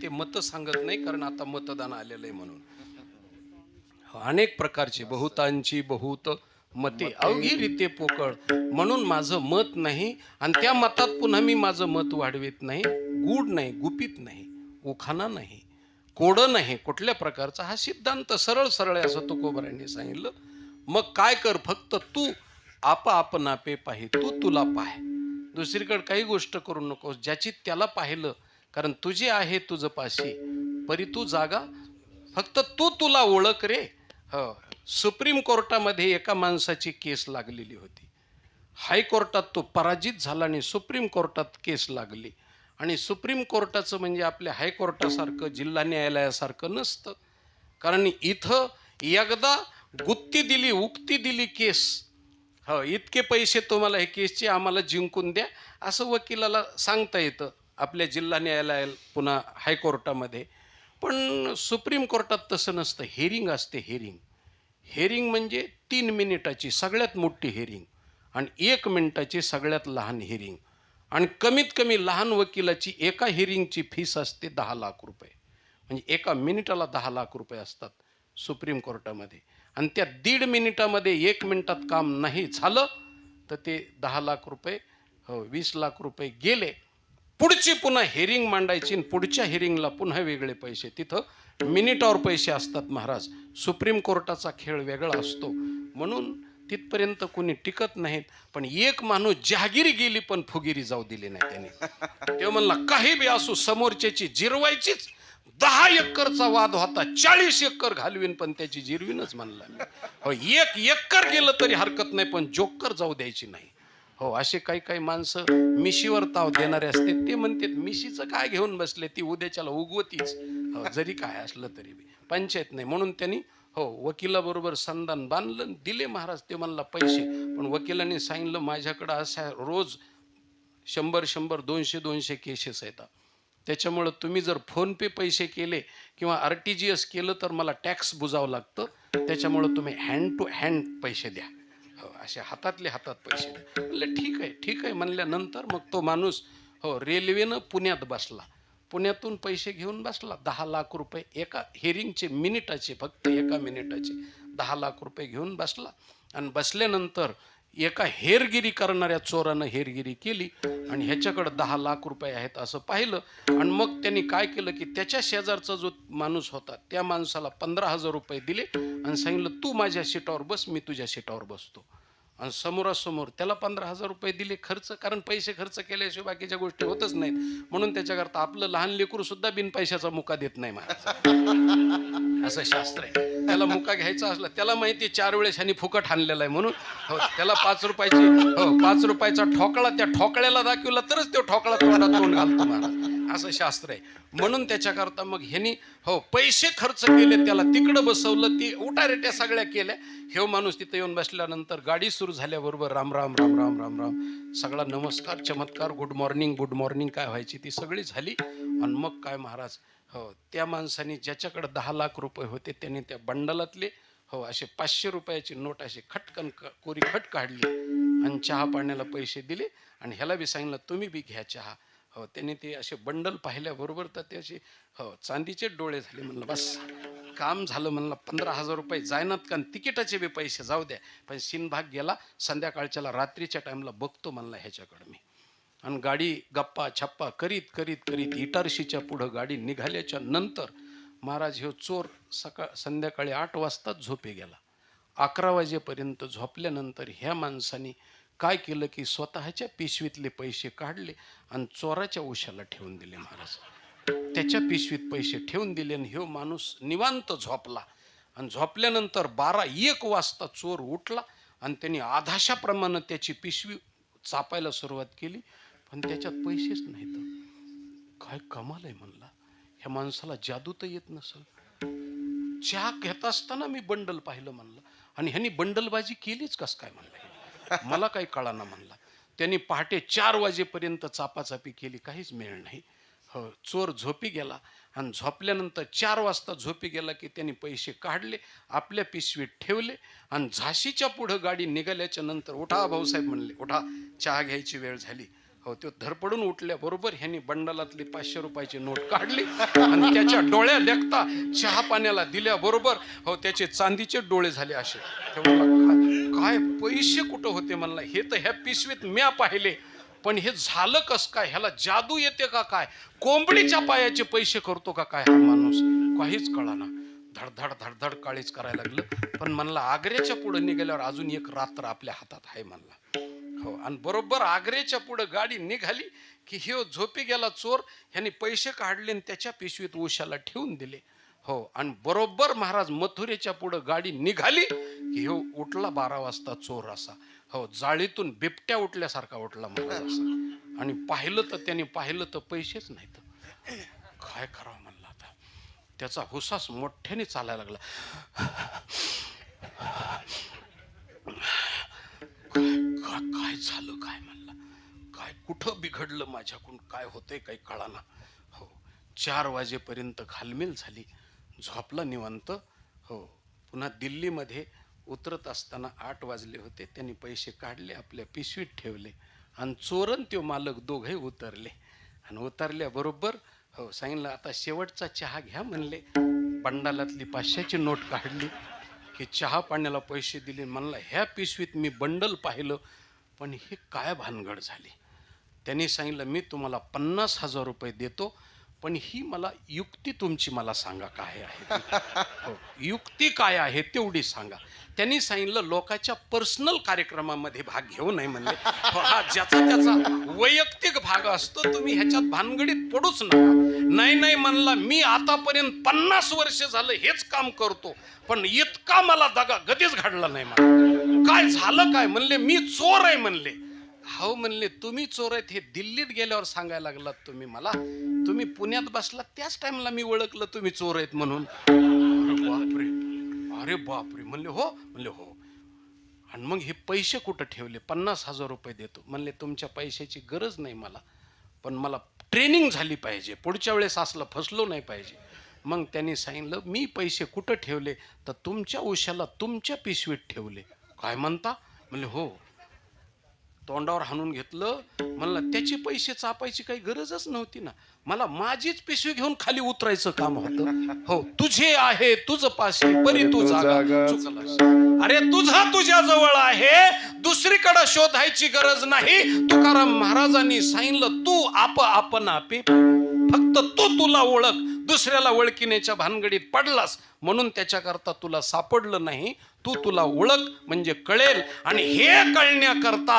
ते मतं सांगत नाही, कारण आता मतदान आलेलं आहे म्हणून. अनेक प्रकारचे बहुतांची बहुत मते अवघी रीते पोकळ, म्हणून माझं मत नाही आणि त्या मतात पुन्हा मी माझं मत वाढवित नाही. गूढ नाही, गुपित नाही, उखाणा नाही, कोडं नाही कुठल्या प्रकारचा. हा सिद्धांत सरळ सरळ आहे असं तुकोबारायांनी सांगितलं. मग काय कर, फक्त तू आपा पे पाहि, तू तुला पाह. दुसरीकडे काही गोष्ट करू नकोस, ज्याची त्याला पाहिलं, कारण तुझे आहे तुझं पाशी, परी तू जागा फक्त तू तुला ओळख रे. हो, सुप्रीम कोर्टामध्ये एका माणसाची केस लागलेली होती. हायकोर्टात तो पराजित झाला आणि सुप्रीम कोर्टात केस लागली. आणि सुप्रीम कोर्टाचं म्हणजे आपल्या हायकोर्टासारखं जिल्हा न्यायालयासारखं नसतं, कारण इथं एकदा गुत्ती दिली, उक्ती दिली केस, हो इतके पैसे तुम्हाला हे केसचे आम्हाला जिंकून द्या, असं वकिलाला सांगता येतं आपल्या जिल्हा न्यायालयाला पुन्हा हायकोर्टामध्ये. पण सुप्रीम कोर्टात तसं नसतं. हेरिंग असते, हेरिंग म्हणजे 3 मिनिटाची सगळ्यात मोठी हेरिंग आणि 1 मिनिटाची सगळ्यात लहान हेरिंग. आणि कमीत कमी लहान वकिलाची एका हेरिंगची फीस असते 10 लाख रुपये, म्हणजे एका मिनिटाला 10 लाख रुपये असतात सुप्रीम कोर्टामध्ये. आणि त्या 1.5 मिनिटामध्ये 1 मिनिटात काम नाही झालं तर ते 10 लाख रुपये, हो 20 लाख रुपये गेले. पुढची पुन्हा हेरिंग मांडायची आणि पुढच्या हेरिंगला पुन्हा वेगळे पैसे. तिथं मिनिटावर पैसे असतात महाराज. सुप्रीम कोर्टाचा खेळ वेगळा असतो, म्हणून तिथपर्यंत कोणी टिकत नाहीत. पण एक माणूस जहागिरी गेली पण फुगिरी जाऊ दिली नाही त्याने. ते म्हणला काही बी असू समोरच्याची जिरवायचीच. 10 एकरचा वाद होता, 40 एकर घालवीन पण त्याची जिरवीनच म्हणला मी. हो 1 एकर गेलं तरी हरकत नाही, पण जोकर जाऊ द्यायची नाही. हो, असे काही काही माणसं मिशीवर ताव देणारे असते. ते म्हणतात मिशीचं काय घेऊन बसले, ती उद्याच्याला उगवतीच. हो, जरी काय असलं तरी पंचायत नाही. म्हणून त्यांनी हो वकिलाबरोबर संधान बांधलं, दिले महाराज. ते म्हणला पैसे, पण वकिलांनी सांगितलं माझ्याकडं अशा रोज 100 200 केसेस येतात, त्याच्यामुळं तुम्ही जर फोन पे पैसे केले किंवा RTGS केलं तर मला टॅक्स बुजावं लागतं, त्याच्यामुळं तुम्ही हँड टू हँड पैसे द्या. हो, असे हातातले हातात पैसे द्या. म्हणलं ठीक आहे म्हणल्यानंतर मग तो माणूस हो रेल्वेनं पुण्यात बसला. पुण्यातून पैसे घेऊन बसला 10 लाख रुपये एका हेरिंगचे, मिनिटाचे, फक्त एका मिनिटाचे 10 लाख रुपये घेऊन बसला. आणि बसल्यानंतर एका हेरगिरी करणाऱ्या चोरानं हेरगिरी केली आणि ह्याच्याकडे 10 लाख रुपये आहेत असं पाहिलं. आणि मग त्यांनी काय केलं की त्याच्या शेजारचा जो माणूस होता त्या माणसाला 15,000 रुपये दिले आणि सांगितलं तू माझ्या सीटावर बस, मी तुझ्या सीटावर बसतो. आणि समोरासमोर त्याला 15,000 रुपये दिले खर्च, कारण पैसे खर्च केल्याशिवाय बाकीच्या गोष्टी होतच नाहीत. म्हणून त्याच्याकरता आपलं लहान लेकरू सुद्धा बिन पैशाचा मुका देत नाही महाराज, असं शास्त्र आहे. त्याला मुका घ्यायचा असला, त्याला माहिती 4 वेळेस ह्यानी फुकट आणलेला आहे म्हणून. हो, त्याला 5 रुपयाची हो 5 रुपयाचा ठोकळा त्या ठोकळ्याला दाखवला तरच तो ठोकळा तोंडात तोंड घालतो महाराज, असं शास्त्र आहे. म्हणून त्याच्याकरता मग ह्यांनी हो पैसे खर्च केले, त्याला तिकडं बसवलं, ती उठारेट्या सगळ्या केल्या. हे माणूस तिथं येऊन बसल्यानंतर गाडी सुरू झाल्याबरोबर राम राम राम राम राम राम सगळा नमस्कार चमत्कार गुड मॉर्निंग काय व्हायची ती सगळी झाली. आणि मग काय महाराज हो त्या माणसाने ज्याच्याकडे 10 लाख रुपये होते त्यांनी त्या बंडलातले हो असे 500 रुपयाची नोट अशी खटकन कोरी खट काढली आणि चहा पाण्याला पैसे दिले. आणि ह्याला बी सांगितलं तुम्ही बी घ्या चहा. हो त्यांनी ते असे बंडल पाहिल्याबरोबर तर ते असे हो चांदीचे डोळे झाले. म्हणलं बस काम झालं. म्हणलं 15,000 रुपये जायनात का, तिकिटाचे बी पैसे जाऊ द्या, पण सिनभाग गेला. संध्याकाळच्याला रात्रीच्या टाईमला बघतो म्हणला ह्याच्याकडं मी. आणि गाडी गप्पा छप्पा करीत करीत करीत इटारशीच्या पुढं गाडी निघाल्याच्या नंतर महाराज ह्यो चोर संध्याकाळी 8 वाजताच झोपे गेला. 11 वाजेपर्यंत झोपल्यानंतर ह्या माणसाने काय केलं की स्वतःच्या पिशवीतले पैसे काढले आणि चोराच्या उशाला ठेवून दिले महाराज. त्याच्या पिशवीत पैसे ठेवून दिले आणि ह्यो माणूस निवांत झोपला. आणि झोपल्यानंतर 12-1 वाजता चोर उठला आणि त्यांनी आधाशाप्रमाणे त्याची पिशवी चापायला सुरुवात केली, पण त्याच्यात पैसेच नाहीत. काय कमाल आहे म्हणला, ह्या माणसाला जादू तर येत नसल. चहा घेत असताना मी बंडल पाहिलं म्हणलं, आणि ह्यांनी बंडलबाजी केलीच कस काय म्हणलं, मला काही कळाना म्हणला. त्यांनी पहाटे 4 वाजेपर्यंत चापाचापी केली, काहीच मिळ नाही. हो चोर झोपी गेला आणि झोपल्यानंतर 4 वाजता झोपी गेला की त्यांनी पैसे काढले, आपल्या पिशवीत ठेवले आणि झाशीच्या पुढं गाडी निघाल्याच्या नंतर उठा भाऊसाहेब म्हणले, उठा चहा घ्यायची वेळ झाली. हो, तो धडपडून उठल्या बरोबर ह्यांनी बंडलातली 500 रुपयाची नोट काढली आणि त्याच्या डोळ्या लेखता चहा पाण्याला दिल्या बरोबर हो त्याचे चांदीचे डोळे झाले असे. ते म्हणला, काय पैसे कुठं होते म्हणला, हे तर ह्या पिशवीत म्या पाहिले, पण हे झालं कस काय, ह्याला जादू येते का काय, कोंबडीच्या पायाचे पैसे करतो का काय हा माणूस, काहीच कळाना. धडधड धडधड काळीच करायला लागलं. पण म्हणला आग्र्याच्या पुढे निघाल्यावर अजून एक रात्र आपल्या हातात आहे म्हणला. हो, आणि बरोबर आग्र्याच्या पुढे गाडी निघाली की हे झोपी गेला चोर, ह्याने पैसे काढले आणि त्याच्या पिशवीत उशाला ठेवून दिले. हो, आणि बरोबर महाराज मथुरेच्या पुढे गाडी निघाली की हे उठला 12 वाजता चोर असा. हो, जाळीतून बिबट्या उठल्यासारखा उठला महाराज असा. आणि पाहिलं तर त्याने पाहिलं तर पैसेच नाहीत. काय करावं म्हणलं आता. त्याचा हुसास मोठ्याने चालायला लागला. काय झालं काय म्हणला, काय कुठं बिघडलं माझ्याकडून, काय होतंय काही कळाना. हो, 4 वाजेपर्यंत घालमेल झाली, झोपला निवांत. हो, पुन्हा दिल्लीमध्ये उतरत असताना 8 वाजले होते. त्यांनी पैसे काढले, आपल्या पिशवीत ठेवले आणि चोरन तो मालक दोघे उतरले. आणि उतरल्याबरोबर हो सांगितलं, आता शेवटचा चहा घ्या म्हणले. बंडालातली 500ची नोट काढली की चहा पाण्याला पैसे दिले. म्हणला ह्या पिशवीत मी बंडल पाहिलं, पण ही काय भानगड झाली. त्यांनी सांगितलं, मी तुम्हाला 50,000 रुपये देतो, पण ही मला युक्ती तुमची मला सांगा काय आहे. हो, युक्ती काय आहे तेवढी सांगा. त्यांनी सांगितलं, लोकांच्या पर्सनल कार्यक्रमामध्ये भाग घेऊ नये म्हणले. हा ज्याचा त्याचा वैयक्तिक भाग असतो, तुम्ही ह्याच्यात भानगडीत पडूच नका. नाही म्हणला, मी आतापर्यंत 50 वर्ष झालं हेच काम करतो, पण इतका मला दगा कधीच घडला नाही. मला काय झालं काय म्हणले, मी चोर आहे म्हणले. हो म्हणले, तुम्ही चोर आहेत हे दिल्लीत गेल्यावर सांगायला लागलात तुम्ही मला. तुम्ही पुण्यात बसला त्याच टाइमला मी ओळखलं तुम्ही चोर आहेत म्हणून. अरे बापरे म्हणले. हो म्हणले हो. आणि मग हे पैसे कुठं ठेवले. 50,000 रुपये देतो म्हणले. तुमच्या पैशाची गरज नाही मला, पण मला ट्रेनिंग झाली पाहिजे, पुढच्या वेळेस असलं फसलो नाही पाहिजे. मग त्यांनी सांगितलं, मी पैसे कुठं ठेवले तर तुमच्या उशाला तुमच्या पिशवीत ठेवले. काय म्हणता म्हणले. हो. तोंडावर हाणून घेतलं. म्हणलं त्याचे पैसे चापायची काही गरजच नव्हती ना, मला माझीच पिशवी घेऊन खाली उतरायचं काम होतं. हो, तुझे आहे तुझ पाशी परी तू जागा चुकलास. अरे तुझा तुझ्या जवळ आहे, दुसरीकडे शोधायची गरज नाही. तुकाराम महाराजांनी सांगितलं, तू आपण आपे, फक्त तू तुला ओळख. दुसऱ्याला ओळखीण्याच्या भानगडीत पडलास म्हणून त्याच्याकरता तुला सापडलं नाही. तू तुला ओळख म्हणजे कळेल. आणि हे कळण्याकरता